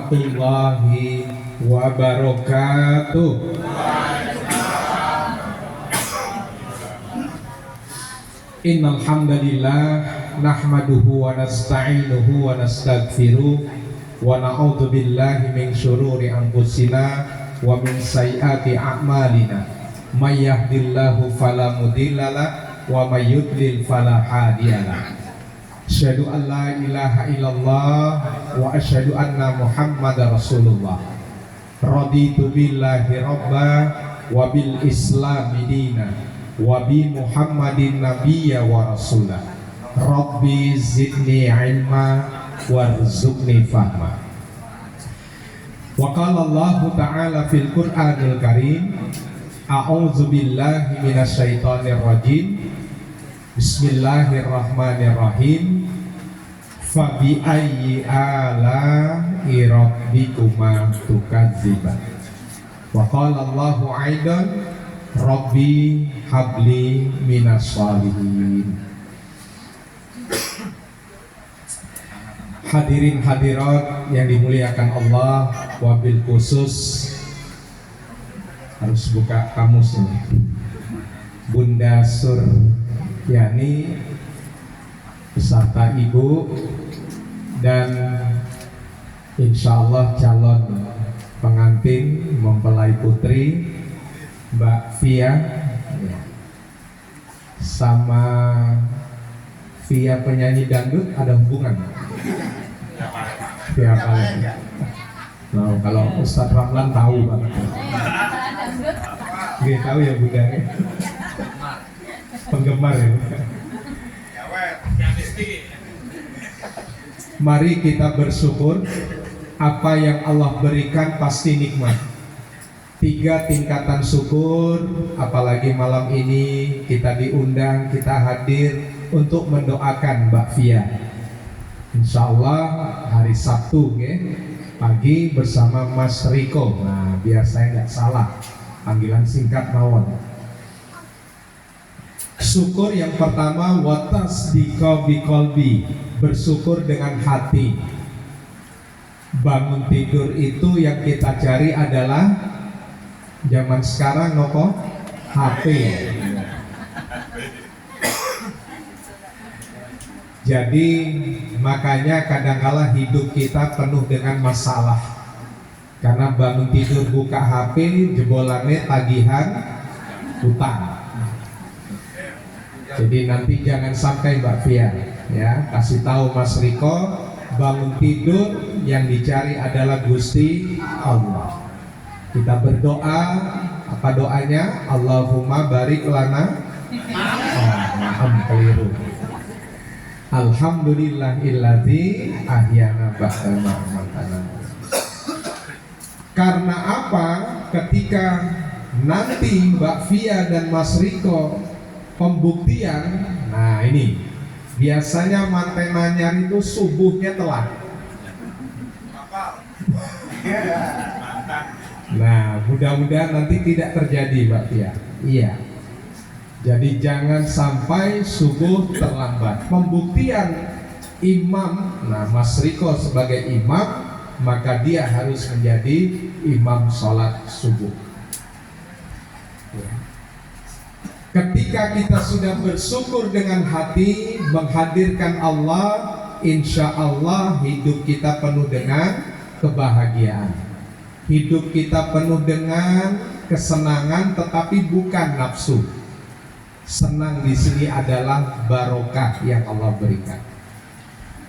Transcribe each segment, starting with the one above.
warahmatullahi wabarakatuh. Innal hamdalillah nahmaduhu wa nasta'inuhu wa nastaghfiruh wa na'udzu billahi min syururi anfusina wa min sayyiati a'malina. May yahdihillahu fala mudhillalah wa may yudlil fala hadiyalah. Asyhadu an la ilaha illallah wa asyhadu anna Muhammadar Rasulullah. Raditu billahi rabba wa bil islami dina wa bi Muhammadin nabiyya wa rasulah. Rabbi zidni ilma warzuqni fahma. Wa qala Allah ta'ala fil Qur'anil Karim, a'udzu billahi minasy syaithanir rajim. Bismillahirrahmanirrahim. Fabi ayyi ala'i rabbikuma tukadziban. Wa qala Allahu aidan, Rabbi habli minas shalihin. Hadirin hadirat yang dimuliakan Allah, wabil khusus harus buka kamus ini. Bunda Sur Yani beserta ibu dan insya Allah calon pengantin mempelai putri Mbak Via sama Via penyanyi dangdut ada hubungan? Via Valen. Nah, kalau Ustadz Ramlan tahu banget. Dia tahu ya Bunda. Penggemar ya. Mari kita bersyukur. Apa yang Allah berikan pasti nikmat. 3 tingkatan syukur. Apalagi malam ini kita diundang, kita hadir untuk mendoakan Mbak Via. Insya Allah hari Sabtu pagi bersama Mas Riko. Nah, biar saya nggak salah panggilan singkat mawon. Syukur yang pertama, watasdiqa biqalbi, bersyukur dengan hati. Bangun tidur itu yang kita cari adalah zaman sekarang nopo HP. Jadi makanya kadangkala hidup kita penuh dengan masalah. Karena bangun tidur buka HP, jebolannya tagihan utang. Jadi nanti jangan sampai Mbak Via ya, kasih tahu Mas Riko, bangun tidur yang dicari adalah Gusti Allah. Kita berdoa, apa doanya? Allahumma barik lana. Keliru. Alhamdulillahilladzi ahyana ba'da ma amatana. Karena apa? Ketika nanti Mbak Via dan Mas Riko pembuktian, nah ini biasanya manten anyar itu subuhnya telat. Nah, mudah-mudahan nanti tidak terjadi Mbak Tia. Iya. Jadi jangan sampai subuh terlambat. Pembuktian imam, nah Mas Riko sebagai imam, maka dia harus menjadi imam sholat subuh. Ketika kita sudah bersyukur dengan hati, menghadirkan Allah, insya Allah hidup kita penuh dengan kebahagiaan. Hidup kita penuh dengan kesenangan, tetapi bukan nafsu. Senang di sini adalah barokah yang Allah berikan.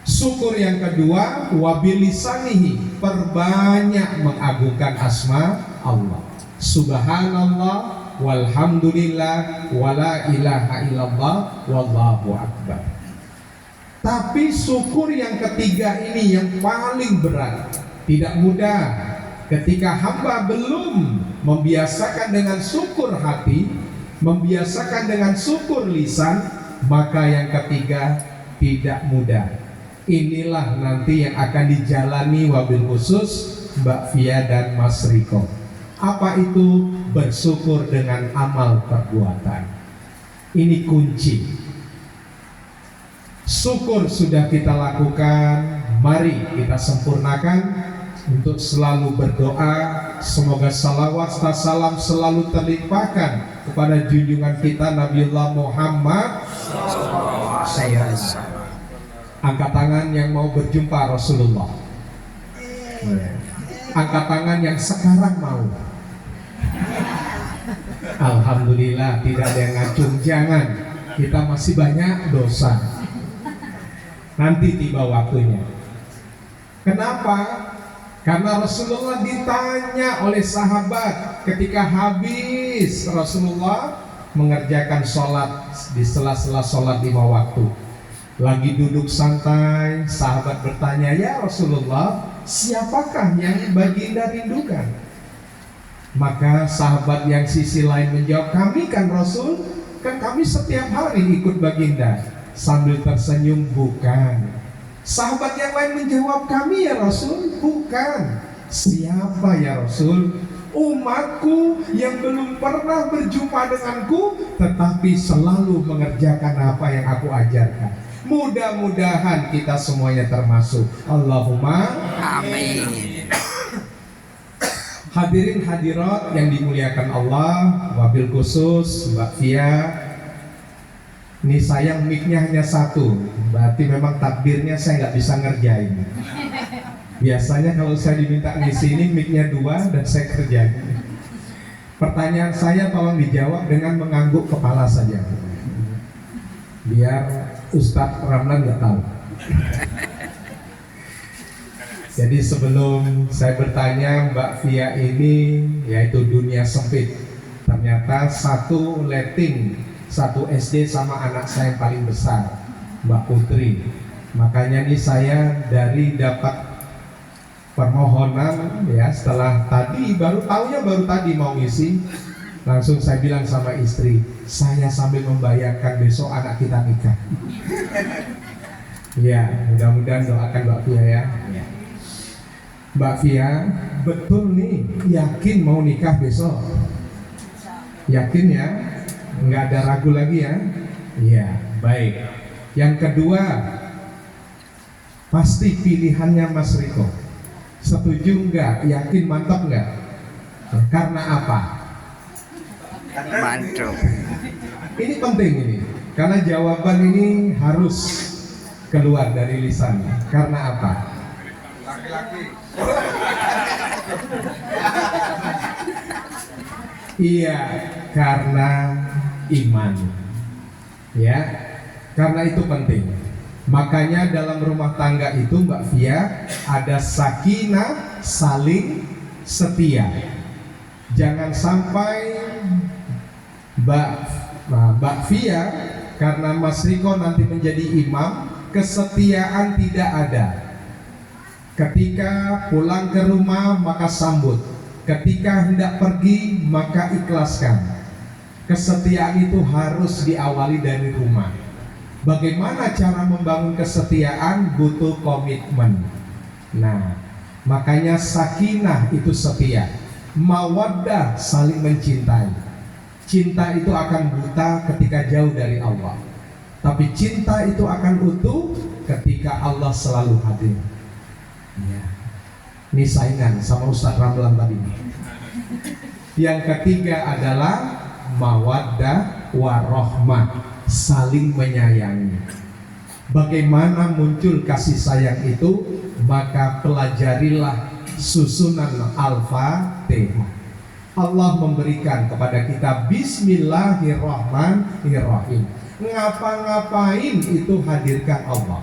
Syukur yang kedua, wabilisanihi, perbanyak mengagungkan asma Allah. Subhanallah, walhamdulillah, wala ilaha illallah, wallahu akbar. Tapi syukur yang ketiga ini yang paling berat, tidak mudah. Ketika hamba belum membiasakan dengan syukur hati, membiasakan dengan syukur lisan, maka yang ketiga tidak mudah. Inilah nanti yang akan dijalani wabil khusus Mbak Via dan Mas Riko. Apa itu? Bersyukur dengan amal perbuatan. Ini kunci. Syukur sudah kita lakukan, mari kita sempurnakan untuk selalu berdoa semoga salawat serta salam selalu terlimpahkan kepada junjungan kita Nabiullah Muhammad SAW. Angkat tangan yang mau berjumpa Rasulullah. Angkat tangan yang sekarang mau. Alhamdulillah tidak ada yang ngacung. Jangan, kita masih banyak dosa. Nanti tiba waktunya. Kenapa? Karena Rasulullah ditanya oleh sahabat ketika habis Rasulullah mengerjakan sholat di sela-sela sholat 5 waktu. Lagi duduk santai, sahabat bertanya, "Ya Rasulullah, siapakah yang baginda rindukan?" Maka sahabat yang sisi lain menjawab, "Kami kan Rasul, kan kami setiap hari ikut baginda." Sambil tersenyum, "Bukan." Sahabat yang lain menjawab, "Kami ya Rasul." "Bukan." "Siapa ya Rasul?" "Umatku yang belum pernah berjumpa denganku tetapi selalu mengerjakan apa yang aku ajarkan." Mudah-mudahan kita semuanya termasuk. Allahumma amin. Hadirin hadirat yang dimuliakan Allah, wabil khusus Mbak Fia. Ini sayang mic-nya hanya satu, berarti memang takdirnya saya nggak bisa ngerjain. Biasanya kalau saya diminta di sini mic-nya 2 dan saya kerjain. Pertanyaan saya tolong dijawab dengan mengangguk kepala saja, biar Ustadz Ramlan nggak tahu. Jadi sebelum saya bertanya, Mbak Fia ini yaitu dunia sempit. Ternyata satu letting, satu SD sama anak saya yang paling besar, Mbak Putri. Makanya nih saya dari dapat permohonan ya, setelah tadi baru tadi mau ngisi, langsung saya bilang sama istri, saya sambil membayarkan besok anak kita nikah. Ya, mudah-mudahan doakan Mbak Fia ya. Mbak Fia, betul nih, yakin mau nikah besok? Yakin ya? Nggak ada ragu lagi ya? Iya, baik. Yang kedua, pasti pilihannya Mas Riko. Setuju nggak? Yakin, mantap nggak? Karena apa? Mantap. Ini penting ini, karena jawaban ini harus keluar dari lisan. Karena apa? Laki-laki. Iya, karena iman. Ya, karena itu penting. Makanya dalam rumah tangga itu Mbak Fia ada sakinah, saling setia. Jangan sampai Mbak Fia karena Mas Riko nanti menjadi imam, kesetiaan tidak ada. Ketika pulang ke rumah maka sambut, ketika hendak pergi maka ikhlaskan. Kesetiaan itu harus diawali dari rumah. Bagaimana cara membangun kesetiaan? Butuh komitmen. Nah, makanya sakinah itu setia, mawaddah saling mencintai. Cinta itu akan buta ketika jauh dari Allah, tapi cinta itu akan utuh ketika Allah selalu hadir. Ya. Ini saingan sama Ustadz Ramlan tadi. Yang ketiga adalah mawaddah warahmah, saling menyayangi. Bagaimana muncul kasih sayang itu? Maka pelajarilah susunan Al-Fatihah. Allah memberikan kepada kita Bismillahirrahmanirrahim. Ngapa-ngapain itu hadirkan Allah,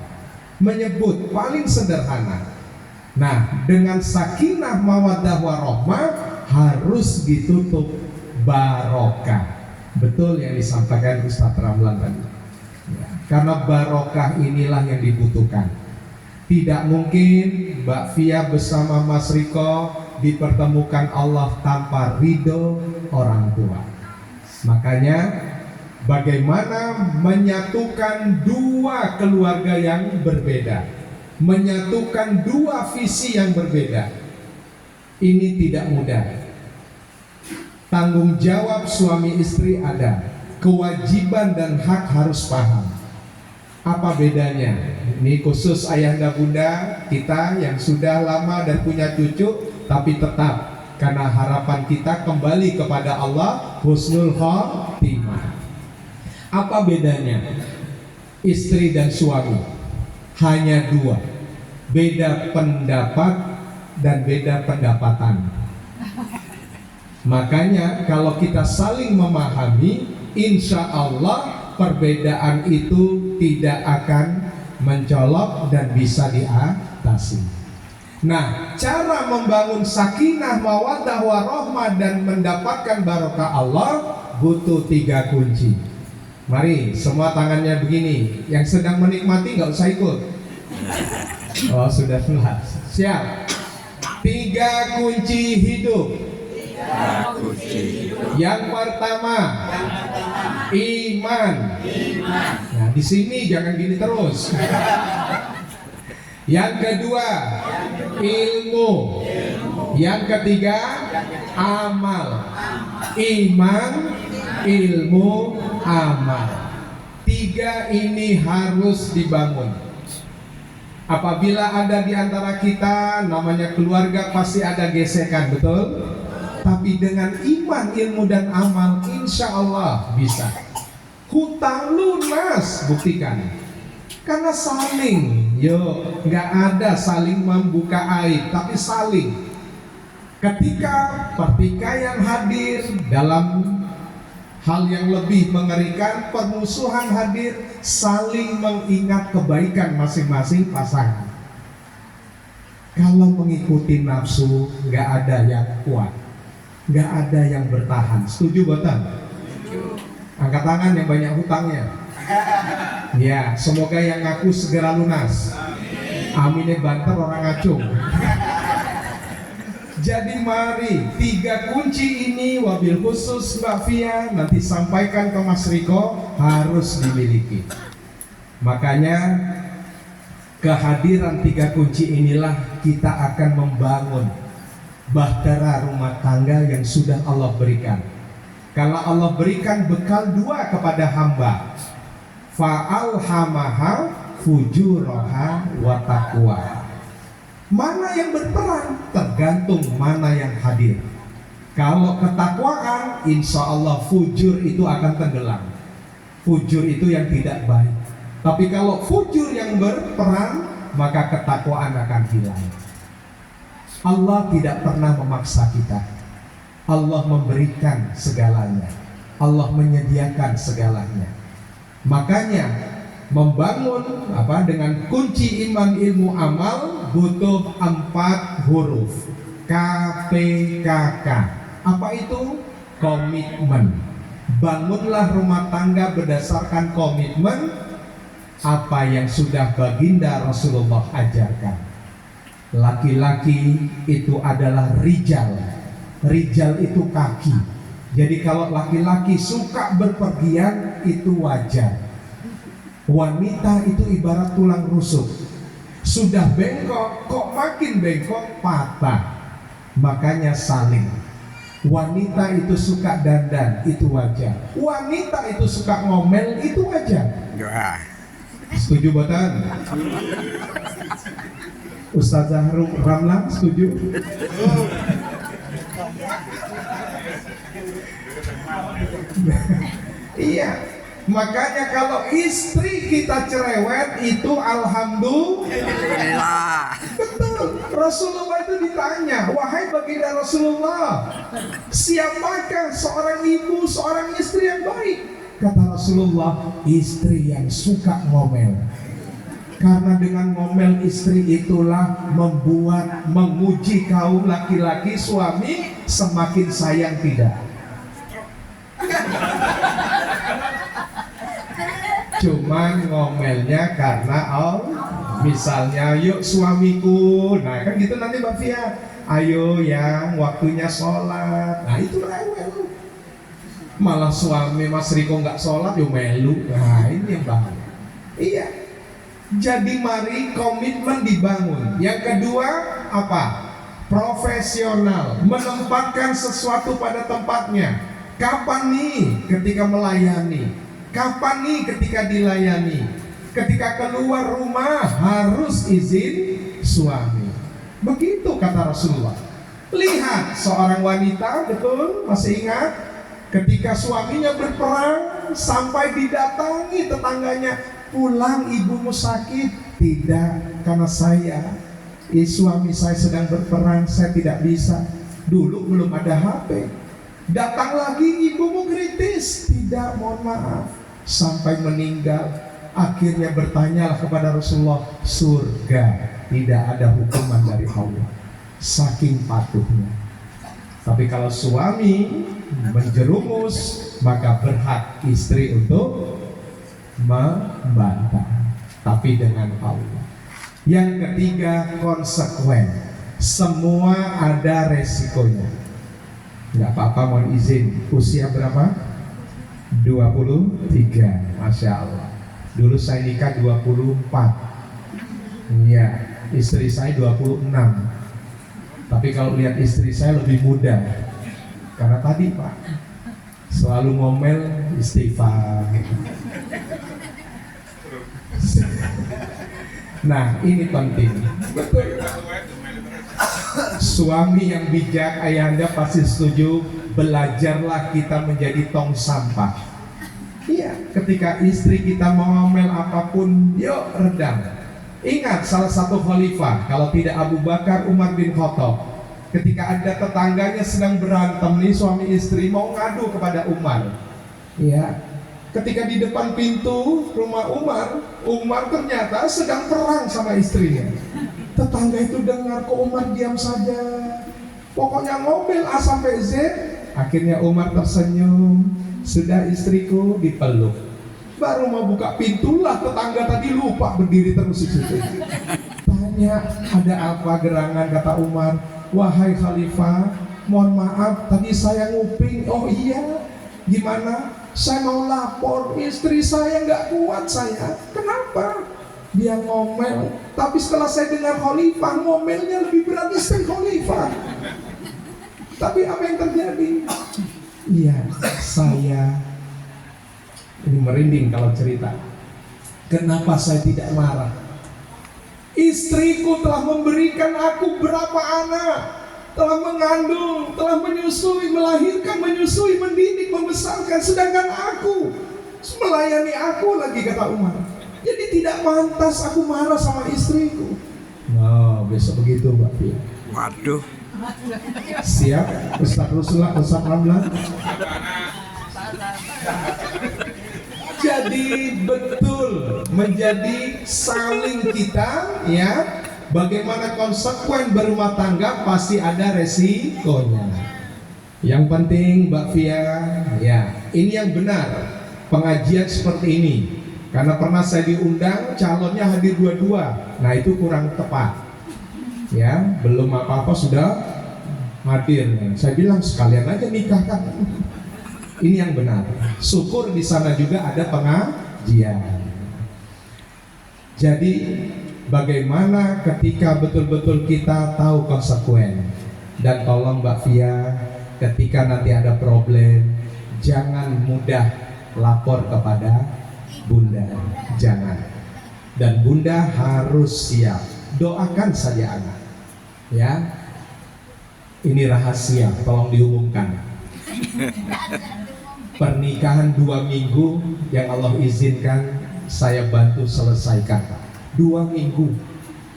menyebut paling sederhana. Nah, dengan sakinah mawaddah warahmah harus ditutup barokah. Betul yang disampaikan Ustadz Ramlan tadi ya, karena barokah inilah yang dibutuhkan. Tidak mungkin Mbak Fia bersama Mas Riko dipertemukan Allah tanpa ridho orang tua. Makanya bagaimana menyatukan dua keluarga yang berbeda, menyatukan dua visi yang berbeda, ini tidak mudah. Tanggung jawab suami istri ada, kewajiban dan hak harus paham. Apa bedanya? Ini khusus ayahanda bunda kita yang sudah lama dan punya cucu, tapi tetap karena harapan kita kembali kepada Allah, husnul khotimah. Apa bedanya? Istri dan suami hanya dua, beda pendapat dan beda pendapatan. Makanya kalau kita saling memahami, insya Allah perbedaan itu tidak akan mencolok dan bisa diatasi. Nah, cara membangun sakinah, mawaddah, warahmah dan mendapatkan barokah Allah butuh 3 kunci. Mari semua tangannya begini. Yang sedang menikmati nggak usah ikut. Oh sudah jelas. Siap. 3 kunci hidup. Yang pertama, iman. Nah, di sini jangan gini terus. Yang kedua, ilmu. Yang ketiga, amal. Iman, ilmu, amal. 3 ini harus dibangun. Apabila ada di antara kita namanya keluarga pasti ada gesekan, betul? Tapi dengan iman, ilmu dan amal, insya Allah bisa. Hutang lunas, buktikan. Karena saling, nggak ada saling membuka aib, tapi saling. Ketika pertikaian hadir dalam hal yang lebih mengerikan, permusuhan hadir, saling mengingat kebaikan masing-masing pasangan. Kalau mengikuti nafsu, nggak ada yang kuat, nggak ada yang bertahan. Setuju betul? Angkat tangan yang banyak hutangnya. Ya, semoga yang ngaku segera lunas. Aminnya banter orang ngacung. Jadi mari 3 kunci ini wabil khusus Mbak Fia nanti sampaikan ke Mas Riko harus dimiliki. Makanya kehadiran 3 kunci inilah kita akan membangun bahtera rumah tangga yang sudah Allah berikan. Kalau Allah berikan bekal 2 kepada hamba, fa'alhamaha fujuraha wa taqwa. Mana yang berperan tergantung mana yang hadir. Kalau ketakwaan, insya Allah fujur itu akan tenggelam. Fujur itu yang tidak baik. Tapi kalau fujur yang berperan, maka ketakwaan akan hilang. Allah tidak pernah memaksa kita. Allah memberikan segalanya. Allah menyediakan segalanya. Makanya membangun dengan kunci iman, ilmu, amal butuh 4 huruf KPKK. Apa itu? Komitmen. Bangunlah rumah tangga berdasarkan komitmen apa yang sudah baginda Rasulullah ajarkan. Laki-laki itu adalah rijal. Rijal itu kaki. Jadi kalau laki-laki suka berpergian itu wajar. Wanita itu ibarat tulang rusuk. Sudah bengkok, kok makin bengkok, patah. Makanya saling. Wanita itu suka dandan, itu wajar. Wanita itu suka ngomel, itu wajar. Setuju buatan? Ustazah Ramlan setuju? Iya. Makanya kalau istri kita cerewet itu alhamdulillah. Betul. Rasulullah itu ditanya, wahai baginda Rasulullah, siapakah seorang ibu, seorang istri yang baik? Kata Rasulullah, istri yang suka ngomel. Karena dengan ngomel istri itulah membuat, menguji kaum laki-laki suami semakin sayang tidak. Cuman ngomelnya karena misalnya yuk suamiku, nah kan gitu nanti Mbak Fia, ayo yang waktunya sholat, nah itu rewel. Malah suami Mas Riko nggak sholat yuk melu, nah ini yang bahaya. Iya. Jadi mari komitmen dibangun. Yang kedua apa? Profesional, menempatkan sesuatu pada tempatnya. Kapan nih ketika melayani? Kapan nih ketika dilayani? Ketika keluar rumah harus izin suami. Begitu kata Rasulullah. Lihat seorang wanita, betul, masih ingat? Ketika suaminya berperang sampai didatangi tetangganya, pulang ibumu sakit. Tidak, karena suami saya sedang berperang, saya tidak bisa. Dulu belum ada HP. Datang lagi ibumu kritis. Tidak, mohon maaf. Sampai meninggal. Akhirnya bertanyalah kepada Rasulullah, surga tidak ada hukuman dari Allah. Saking patuhnya. Tapi kalau suami menjerumus, maka berhak istri untuk membantah. Tapi dengan Allah. Yang ketiga, konsekuen. Semua ada resikonya. Nggak apa-apa, mohon izin. Usia berapa? 23. Masya Allah. Dulu saya nikah 24. Iya, istri saya 26. Tapi kalau lihat istri saya lebih muda. Karena tadi Pak selalu ngomel istighfar. Nah, ini penting. Betul. Suami yang bijak, ayahanda pasti setuju. Belajarlah kita menjadi tong sampah. Iya, ketika istri kita mau ngomel apapun, yuk redam. Ingat salah satu khalifah, kalau tidak Abu Bakar, Umar bin Khattab. Ketika ada tetangganya sedang berantem nih, suami istri mau ngadu kepada Umar. Iya, ketika di depan pintu rumah Umar ternyata sedang perang sama istrinya. Tetangga itu dengar, kok Umar diam saja. Pokoknya ngomel A sampai Z. Akhirnya Umar tersenyum. Sudah istriku, dipeluk. Baru mau buka pintu lah tetangga tadi lupa berdiri terus di situ. Tanya, ada apa gerangan? Kata Umar, wahai khalifah, mohon maaf tadi saya nguping. Oh iya, gimana? Saya mau lapor, istri saya nggak kuat saya. Kenapa? Dia ngomel. Tapi setelah saya dengar khalifah, ngomelnya lebih berat istri khalifah. Tapi apa yang terjadi? Iya, saya ini merinding kalau cerita. Kenapa saya tidak marah? Istriku telah memberikan aku berapa anak, telah mengandung, telah menyusui, melahirkan, menyusui, mendidik, membesarkan, sedangkan aku melayani aku lagi, kata Umar. Jadi tidak pantas aku marah sama istriku. Nah, besok begitu Mbak Fia. Waduh. Siap, Ustaz Rasulullah, Ustaz Ramlan. Jadi betul menjadi saling kita, ya. Bagaimana konsekuen berumah tangga pasti ada resikonya. Yang penting Mbak Fia, ya, ini yang benar. Pengajian seperti ini, karena pernah saya diundang calonnya hadir dua-dua. Nah itu kurang tepat. Ya, belum apa-apa sudah hadir. Saya bilang sekalian aja nikahkan. Ini yang benar. Syukur di sana juga ada pengajian. Jadi bagaimana ketika betul-betul kita tahu konsekuen. Dan tolong Mbak Fia, ketika nanti ada problem, jangan mudah lapor kepada Bunda. Jangan. Dan Bunda harus siap. Doakan saja anak, ya. Ini rahasia, tolong diumumkan. Pernikahan 2 minggu yang Allah izinkan saya bantu selesaikan. 2 minggu.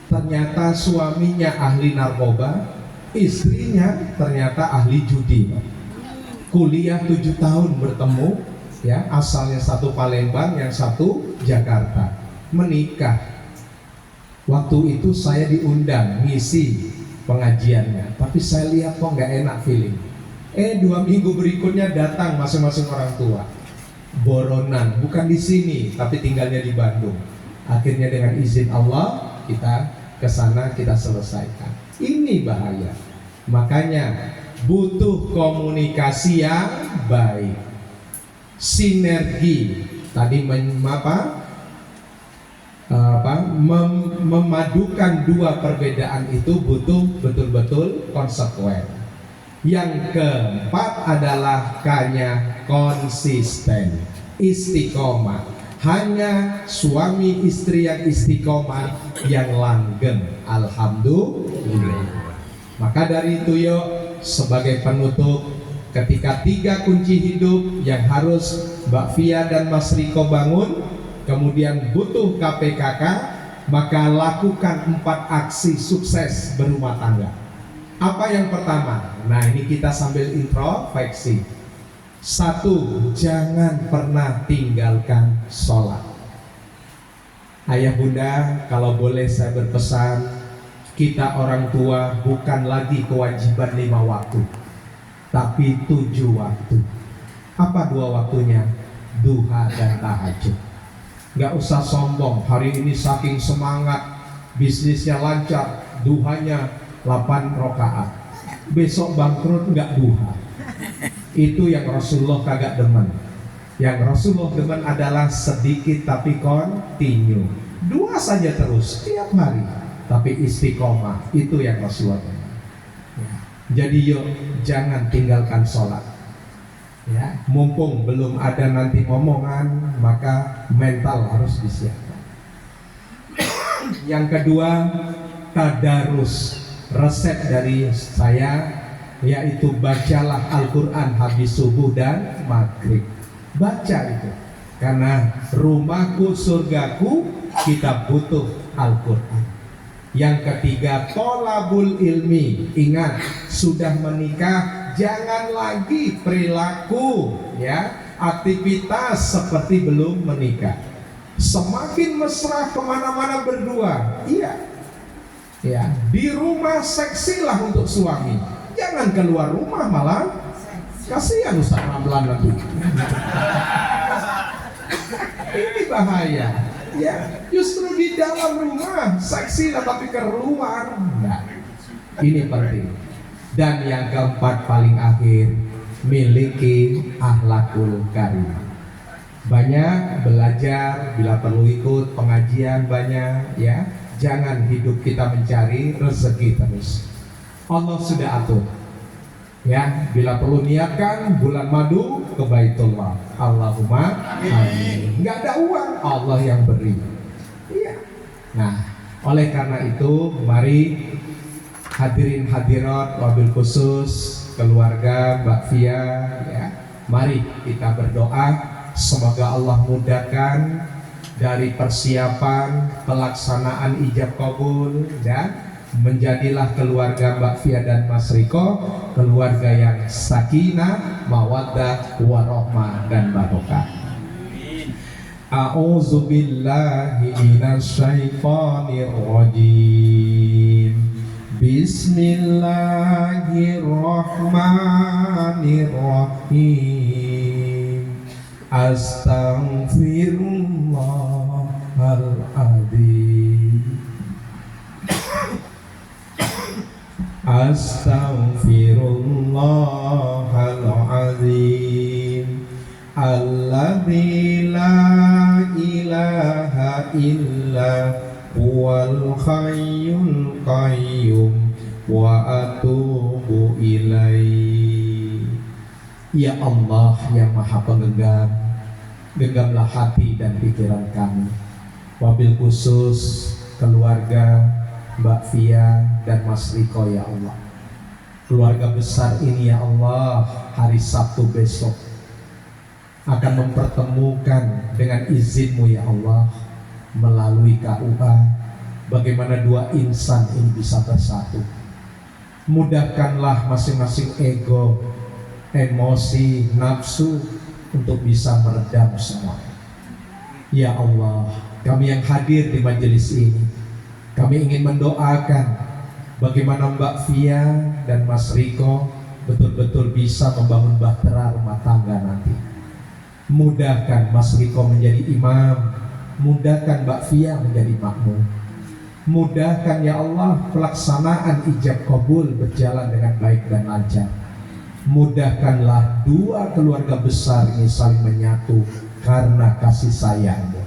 Ternyata suaminya ahli narkoba, istrinya ternyata ahli judi. Kuliah 7 tahun bertemu, ya, asalnya satu Palembang, yang satu Jakarta. Menikah. Waktu itu saya diundang ngisi pengajiannya, tapi saya lihat kok nggak enak feeling. 2 minggu berikutnya datang masing-masing orang tua, boronan, bukan di sini, tapi tinggalnya di Bandung. Akhirnya dengan izin Allah kita ke sana, kita selesaikan. Ini bahaya. Makanya butuh komunikasi yang baik, sinergi. Tadi memadukan 2 perbedaan itu butuh betul-betul konsekuen. Yang keempat adalah konsisten, istiqomah. Hanya suami istri yang istiqomah yang langgeng. Alhamdulillah. Maka dari itu yuk, sebagai penutup, ketika 3 kunci hidup yang harus Mbak Fia dan Mas Riko bangun, kemudian butuh KPKK, maka lakukan 4 aksi sukses berumah tangga. Apa yang pertama? Nah, ini kita sambil introspeksi. 1, jangan pernah tinggalkan sholat. Ayah bunda, kalau boleh saya berpesan, kita orang tua bukan lagi kewajiban 5 waktu, tapi 7 waktu. Apa 2 waktunya? Duha dan tahajud. Gak usah sombong, hari ini saking semangat, bisnisnya lancar, duhanya 8 rakaat. Besok bangkrut gak duha. Itu yang Rasulullah kagak demen. Yang Rasulullah demen adalah sedikit tapi continue. 2 saja terus setiap hari, tapi istiqomah. Itu yang Rasulullah demen. Jadi yuk, jangan tinggalkan sholat. Ya, mumpung belum ada nanti omongan, maka mental harus disiapkan. Yang kedua, tadarus. Resep dari saya yaitu bacalah Al-Quran habis subuh dan maghrib. Baca itu, karena rumahku surgaku, kita butuh Al-Quran. Yang ketiga, tolabul ilmi. Ingat, sudah menikah jangan lagi perilaku ya aktivitas seperti belum menikah. Semakin mesra kemana-mana berdua, iya ya, di rumah seksilah untuk suami. Jangan keluar rumah malah kasihan Ustaz Ramlan nanti. Ini bahaya. Ya, justru di dalam rumah seksi tapi keluar. Nah, ini penting. Dan yang keempat paling akhir, miliki akhlakul karimah. Banyak belajar, bila perlu ikut pengajian banyak ya. Jangan hidup kita mencari rezeki terus. Allah sudah atur. Ya, bila perlu niatkan bulan madu ke Baitullah. Allahumma amin. Enggak ada uang, Allah yang beri. Iya. Nah, oleh karena itu mari hadirin hadirat wabil khusus keluarga Mbak Fia ya. Mari kita berdoa semoga Allah mudahkan dari persiapan pelaksanaan ijab kabul dan menjadilah keluarga Mbak Fia dan Mas Riko keluarga yang sakinah, mawaddah, warahmah dan barokah. A'udzu billahi minasyaitonir rajim. Bismillahirrahmanirrahim. Astaghfirullahaladzim. Astaghfirullahaladzim. Alladzi la ilaha illa huwal hayyul qayyum wa atubu ilaihi. Ya Allah yang Maha Penggenggam, genggamlah hati dan pikiran kami. Wabil khusus keluarga Mbak Fia dan Mas Riko ya Allah. Keluarga besar ini ya Allah, hari Sabtu besok akan mempertemukan dengan izin-Mu ya Allah melalui KUA. Bagaimana 2 insan ini bisa bersatu. Mudahkanlah masing-masing ego, emosi, nafsu untuk bisa meredam semua. Ya Allah, kami yang hadir di majelis ini, kami ingin mendoakan bagaimana Mbak Fia dan Mas Riko betul-betul bisa membangun bahtera rumah tangga nanti. Mudahkan Mas Riko menjadi imam, mudahkan Mbak Fia menjadi makmum. Mudahkan ya Allah pelaksanaan ijab kabul berjalan dengan baik dan lancar. Mudahkanlah 2 keluarga besar ini saling menyatu karena kasih sayang-Mu.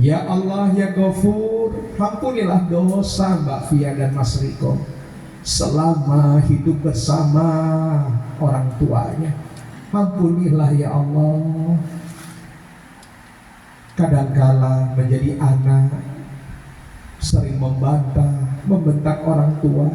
Ya Allah ya Ghafur, ampunilah dosa Mbak Fia dan Mas Riko selama hidup bersama orang tuanya. Ampunilah ya Allah. kadangkala menjadi anak sering membantah, membentak orang tua.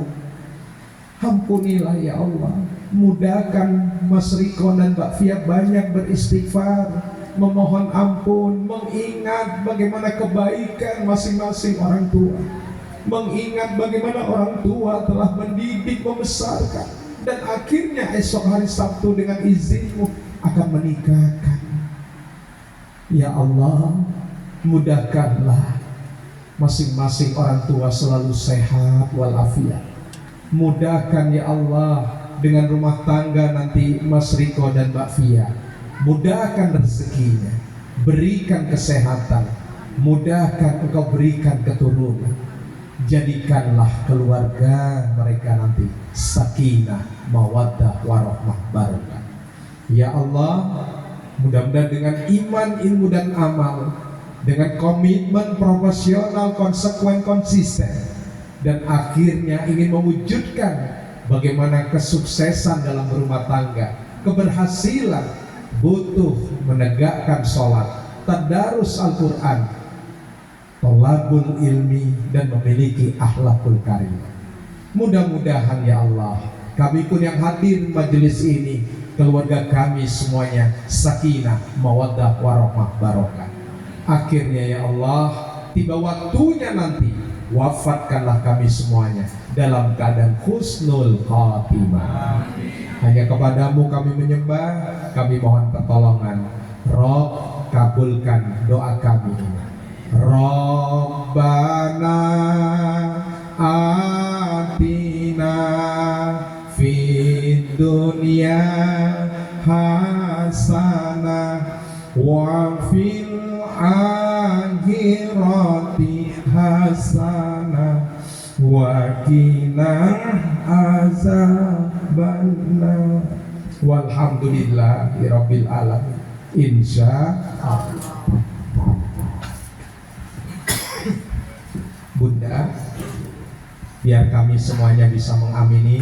Ampunilah ya Allah, mudahkan Mas Riko dan Mbak Fia banyak beristighfar, memohon ampun, mengingat bagaimana kebaikan masing-masing orang tua, mengingat bagaimana orang tua telah mendidik, membesarkan, dan akhirnya esok hari Sabtu dengan izinmu akan menikahkan. Ya Allah, mudahkanlah masing-masing orang tua selalu sehat walafiat. Mudahkan ya Allah dengan rumah tangga nanti Mas Riko dan Mbak Fia. Mudahkan rezekinya, berikan kesehatan, mudahkan Engkau berikan keturunan. Jadikanlah keluarga mereka nanti sakinah, mawaddah, warahmah, barokah. Ya Allah, mudah-mudahan dengan iman, ilmu dan amal, dengan komitmen profesional, konsekuen, konsisten, dan akhirnya ingin mewujudkan bagaimana kesuksesan dalam berumah tangga, keberhasilan butuh menegakkan sholat, tadarus Al-Quran, tolabul ilmi, dan memiliki akhlakul karimah. Mudah-mudahan ya Allah, kami pun yang hadir majelis ini, keluarga kami semuanya sakinah, mawaddah, warahmah, barokah. Akhirnya ya Allah, tiba waktunya nanti, wafatkanlah kami semuanya dalam keadaan husnul khatimah. Hanya kepadamu kami menyembah, kami mohon pertolongan. Rob, kabulkan doa kami. Rabbana atina fid dunya hasanah wa fil akhirati hasanah wa qina azabannar. Walhamdulillahi rabbil alamin. Insyaallah. Bunda, biar kami semuanya bisa mengamini.